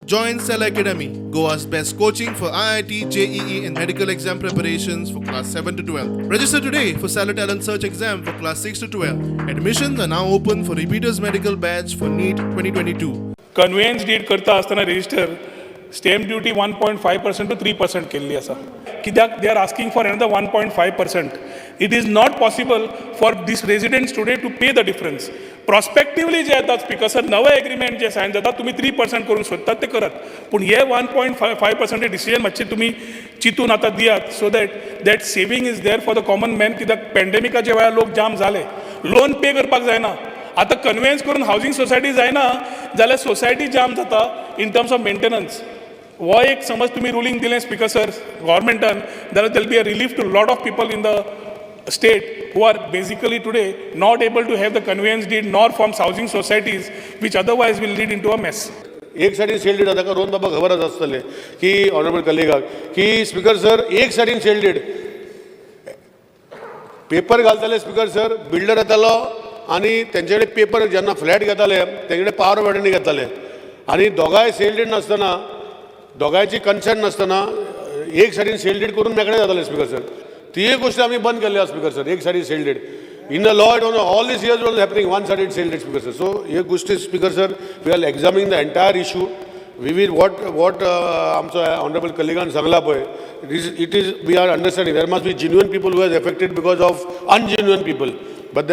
Join Cell Academy, Goa's best coaching for IIT, JEE and medical exam preparations for class 7 to 12. Register today for Cell Talent Search exam for class 6 to 12. Admissions are now open for repeaters medical batch for NEET 2022. Conveyance deed करता असताना register stamp duty 1.5% to 3% केल्ली आसा. कित्याक they are asking for another 1.5%. It is not possible for these residents today to pay the difference. Prospectively जे येतात speaker sir नवे agreement जे सायन जाता तुम्ही 3% करूंक सोदतात ते करात, पूण हे 1.5% डिसिजन मातशें तुमी चिंतून आतां दियात so that saving is there for the common man. कित्याक पॅन्डेमिकाच्या वेळार लोक जाम झाले, लोन पे करपाक जायना. आतां कन्व्हेन्स करून हावजींग सोसायटी जायना जाल्यार सोसायटी जाम जाता इन टर्म्स ऑफ मेंटेनन्स. हो एक समज तुम्ही रुलींग दिलें स्पिकर सर गव्हर्मेंटान जाल्यार देल be a relief to lot of people in the state who are basically today not able to have the conveyance deed nor forms housing societies which otherwise will lead into a mess. एक सायडीन sale deed ताका रोहन बाबा खबरच आसतलें की honourable कलिगाक की speaker sir एक सायडीन sale deed paper घालताले स्पिकर सर बिल्डर येतालो आनी तेंचे कडेन पेपर जेन्ना फ्लॅट घेताले तेंचे कडेन पावर ऑफ अटर्नी घेताले आनी दोगांय सेल डीड नासतना दोगांयची कन्सेंट नासतना एक सायडीन सेल डीड करून मेकळे जाताले स्पिकर सर. ती एक गोष्ट आम्ही बंद केली आहे स्पीकर सर. एक side sale deed in the law it all this years was happening one sided sale deed speaker sir. So एक गोष्टी speaker sir we are examining the entire issue. We will what आमचो honourable कलिगान सांगला पळय it is we are understanding there must be genuine people who has affected because of ungenuine people but